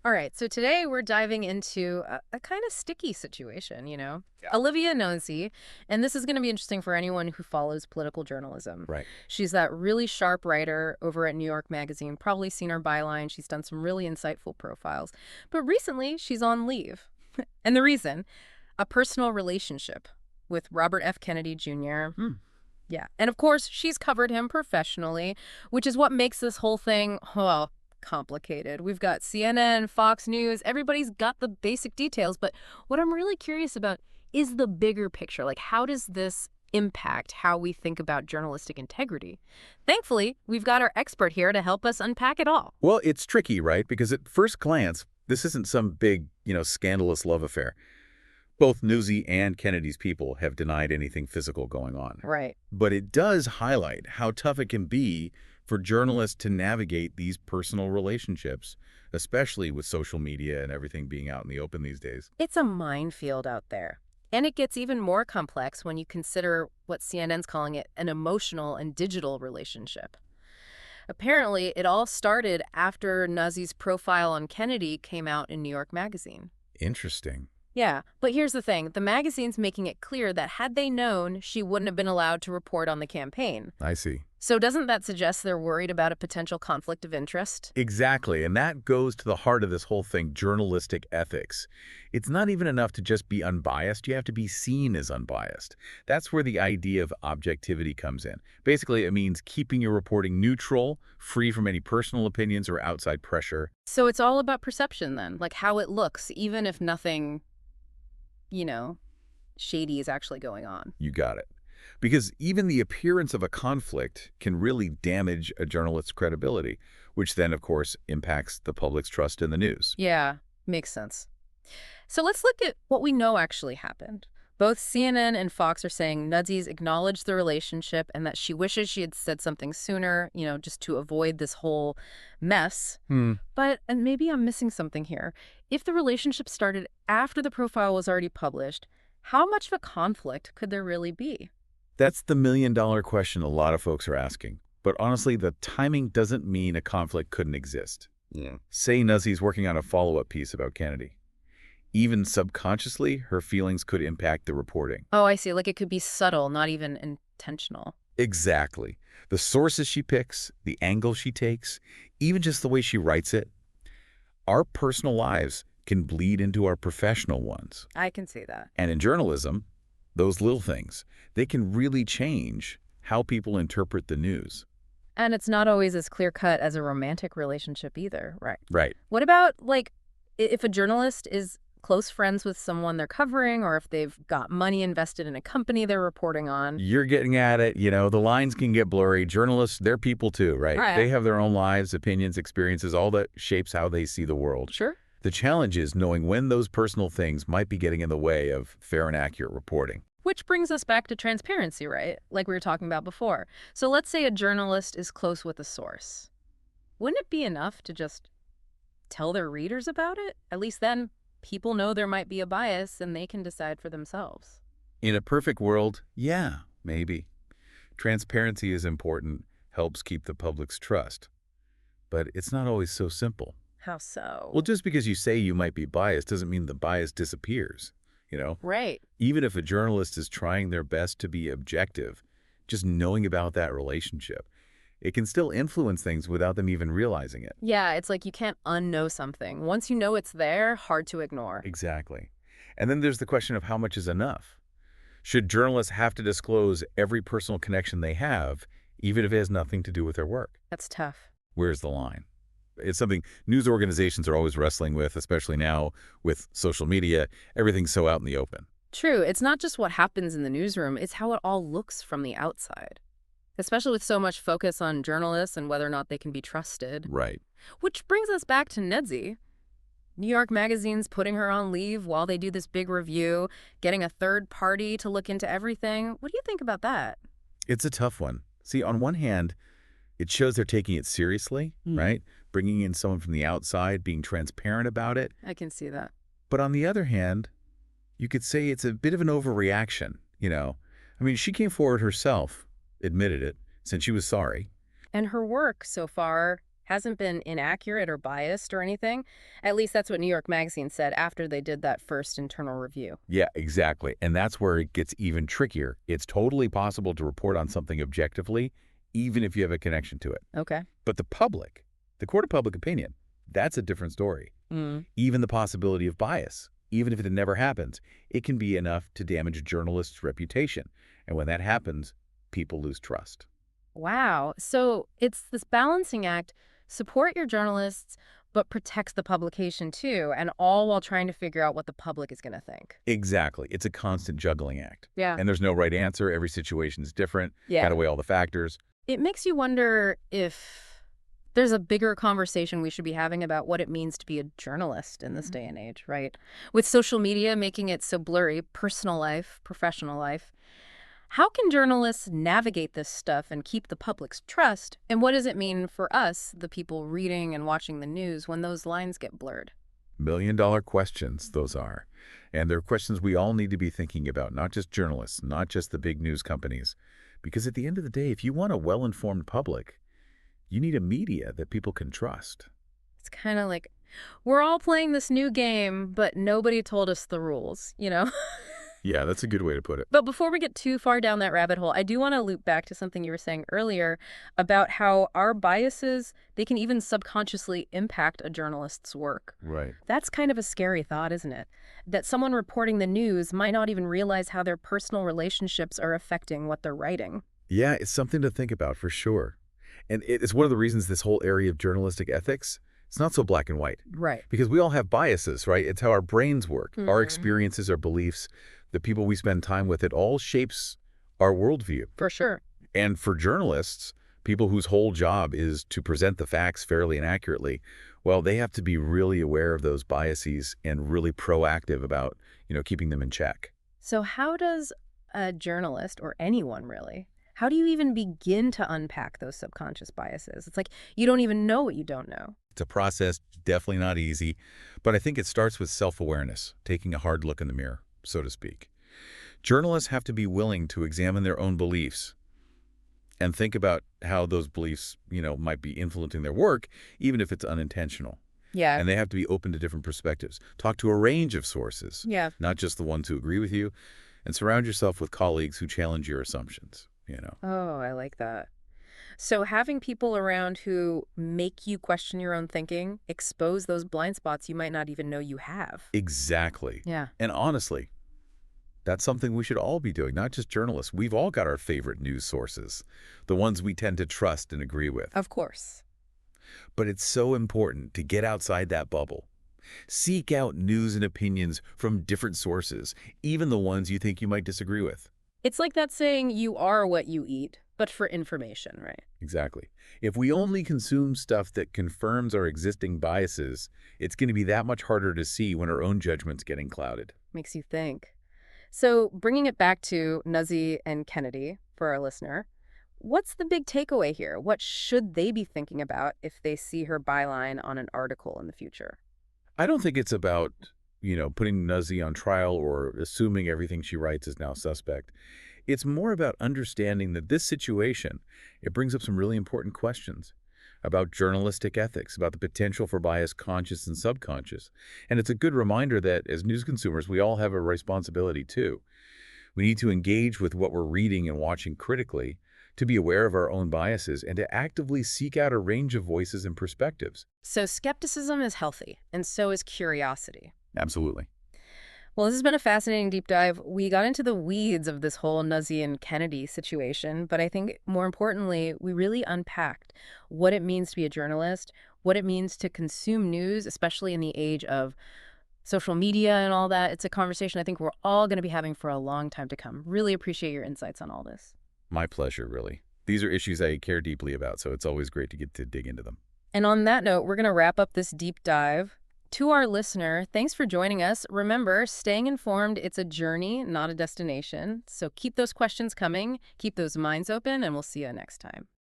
All right, so today we're diving into a kind of sticky situation, Yeah. Olivia Nuzzi, and this is going to be interesting for anyone who follows political journalism. Right. She's that really sharp writer over at New York Magazine, probably seen her byline. She's done some really insightful profiles. But recently, she's on leave. And the reason, a personal relationship with Robert F. Kennedy Jr. Hmm. Yeah. And of course, she's covered him professionally, which is what makes this whole thing, well, complicated. We've got CNN, Fox News, everybody's got the basic details. But what I'm really curious about is the bigger picture. Like, how does this impact how we think about journalistic integrity? Thankfully, we've got our expert here to help us unpack it all. Well, it's tricky, right? Because at first glance, this isn't some big, scandalous love affair. Both Newsy and Kennedy's people have denied anything physical going on. Right. But it does highlight how tough it can be for journalists to navigate these personal relationships, especially with social media and everything being out in the open these days. It's a minefield out there. And it gets even more complex when you consider what CNN's calling it an emotional and digital relationship. Apparently, it all started after Nuzzi's profile on Kennedy came out in New York Magazine. Interesting. Yeah, but here's the thing. The magazine's making it clear that had they known, she wouldn't have been allowed to report on the campaign. I see. So doesn't that suggest they're worried about a potential conflict of interest? Exactly, and that goes to the heart of this whole thing, journalistic ethics. It's not even enough to just be unbiased, you have to be seen as unbiased. That's where the idea of objectivity comes in. Basically, it means keeping your reporting neutral, free from any personal opinions or outside pressure. So it's all about perception then, like how it looks, even if nothing, you know, shady is actually going on. You got it. Because even the appearance of a conflict can really damage a journalist's credibility, which then, of course, impacts the public's trust in the news. Yeah, makes sense. So let's look at what we know actually happened. Both CNN and Fox are saying Nuzzi's acknowledged the relationship and that she wishes she had said something sooner, just to avoid this whole mess. Hmm. But, and maybe I'm missing something here, if the relationship started after the profile was already published, how much of a conflict could there really be? That's the million-dollar question a lot of folks are asking. But honestly, the timing doesn't mean a conflict couldn't exist. Yeah. Say Nuzzi's working on a follow-up piece about Kennedy. Even subconsciously, her feelings could impact the reporting. Oh, I see. Like it could be subtle, not even intentional. Exactly. The sources she picks, the angle she takes, even just the way she writes it. Our personal lives can bleed into our professional ones. I can see that. And in journalism, those little things, they can really change how people interpret the news. And it's not always as clear-cut as a romantic relationship either, right? Right. What about, like, if a journalist is close friends with someone they're covering, or if they've got money invested in a company they're reporting on? You're getting at it. The lines can get blurry. Journalists, they're people too, right? Right. They have their own lives, opinions, experiences, all that shapes how they see the world. Sure. The challenge is knowing when those personal things might be getting in the way of fair and accurate reporting. Which brings us back to transparency, right? Like we were talking about before. So let's say a journalist is close with a source. Wouldn't it be enough to just tell their readers about it? At least then people know there might be a bias and they can decide for themselves. In a perfect world, yeah, maybe. Transparency is important, helps keep the public's trust. But it's not always so simple. How so? Well, just because you say you might be biased doesn't mean the bias disappears. Right. Even if a journalist is trying their best to be objective, just knowing about that relationship, it can still influence things without them even realizing it. Yeah, it's like you can't unknow something. Once you know it's there, hard to ignore. Exactly. And then there's the question of how much is enough. Should journalists have to disclose every personal connection they have, even if it has nothing to do with their work? That's tough. Where's the line? It's something news organizations are always wrestling with, especially now with social media. Everything's so out in the open. True. It's not just what happens in the newsroom, it's how it all looks from the outside. Especially with so much focus on journalists and whether or not they can be trusted. Right. Which brings us back to Nuzzi. New York Magazine's putting her on leave while they do this big review, getting a third party to look into everything. What do you think about that? It's a tough one. See, on one hand, it shows they're taking it seriously, right? Bringing in someone from the outside, being transparent about it. I can see that. But on the other hand, you could say it's a bit of an overreaction, she came forward herself, admitted it, said she was sorry. And her work so far hasn't been inaccurate or biased or anything. At least that's what New York Magazine said after they did that first internal review. Yeah, exactly. And that's where it gets even trickier. It's totally possible to report on something objectively, even if you have a connection to it. Okay. But the public, the court of public opinion, that's a different story. Mm. Even the possibility of bias, even if it never happens, it can be enough to damage a journalist's reputation. And when that happens, people lose trust. Wow. So it's this balancing act, support your journalists, but protect the publication too, and all while trying to figure out what the public is going to think. Exactly. It's a constant juggling act. Yeah. And there's no right answer. Every situation is different. Yeah. Got to weigh all the factors. It makes you wonder if there's a bigger conversation we should be having about what it means to be a journalist in this day and age, right? With social media making it so blurry, personal life, professional life. How can journalists navigate this stuff and keep the public's trust? And what does it mean for us, the people reading and watching the news, when those lines get blurred? Million-dollar questions, those are. And they're questions we all need to be thinking about, not just journalists, not just the big news companies. Because at the end of the day, if you want a well-informed public, you need a media that people can trust. It's kind of like, we're all playing this new game, but nobody told us the rules, you know? Yeah, that's a good way to put it. But before we get too far down that rabbit hole, I do want to loop back to something you were saying earlier about how our biases, they can even subconsciously impact a journalist's work. Right. That's kind of a scary thought, isn't it? That someone reporting the news might not even realize how their personal relationships are affecting what they're writing. Yeah, it's something to think about for sure. And it's one of the reasons this whole area of journalistic ethics, it's not so black and white. Right. Because we all have biases, right? It's how our brains work. Our experiences, our beliefs, the people we spend time with, it all shapes our worldview. For sure. And for journalists, people whose whole job is to present the facts fairly and accurately, well, they have to be really aware of those biases and really proactive about, keeping them in check. So how does a journalist, or anyone really, how do you even begin to unpack those subconscious biases? It's like you don't even know what you don't know. It's a process, definitely not easy, but I think it starts with self-awareness, taking a hard look in the mirror, so to speak. Journalists have to be willing to examine their own beliefs and think about how those beliefs, might be influencing their work, even if it's unintentional. Yeah. And they have to be open to different perspectives. Talk to a range of sources, Yeah. not just the ones who agree with you, and surround yourself with colleagues who challenge your assumptions, Oh, I like that. So having people around who make you question your own thinking, expose those blind spots you might not even know you have. Exactly. Yeah. And honestly, that's something we should all be doing, not just journalists. We've all got our favorite news sources, the ones we tend to trust and agree with. Of course. But it's so important to get outside that bubble. Seek out news and opinions from different sources, even the ones you think you might disagree with. It's like that saying, you are what you eat, but for information, right? Exactly. If we only consume stuff that confirms our existing biases, it's going to be that much harder to see when our own judgment's getting clouded. Makes you think. So bringing it back to Nuzzi and Kennedy for our listener, what's the big takeaway here? What should they be thinking about if they see her byline on an article in the future? I don't think it's about, putting Nuzzi on trial or assuming everything she writes is now suspect. It's more about understanding that this situation, it brings up some really important questions about journalistic ethics, about the potential for bias, conscious and subconscious. And it's a good reminder that as news consumers, we all have a responsibility too. We need to engage with what we're reading and watching critically, to be aware of our own biases, and to actively seek out a range of voices and perspectives. So skepticism is healthy, and so is curiosity. Absolutely. Well, this has been a fascinating deep dive. We got into the weeds of this whole Nuzzi and Kennedy situation, but I think more importantly, we really unpacked what it means to be a journalist, what it means to consume news, especially in the age of social media and all that. It's a conversation I think we're all going to be having for a long time to come. Really appreciate your insights on all this. My pleasure, really. These are issues I care deeply about, so it's always great to get to dig into them. And on that note, we're going to wrap up this deep dive. To our listener, thanks for joining us. Remember, staying informed, it's a journey, not a destination. So keep those questions coming, keep those minds open, and we'll see you next time.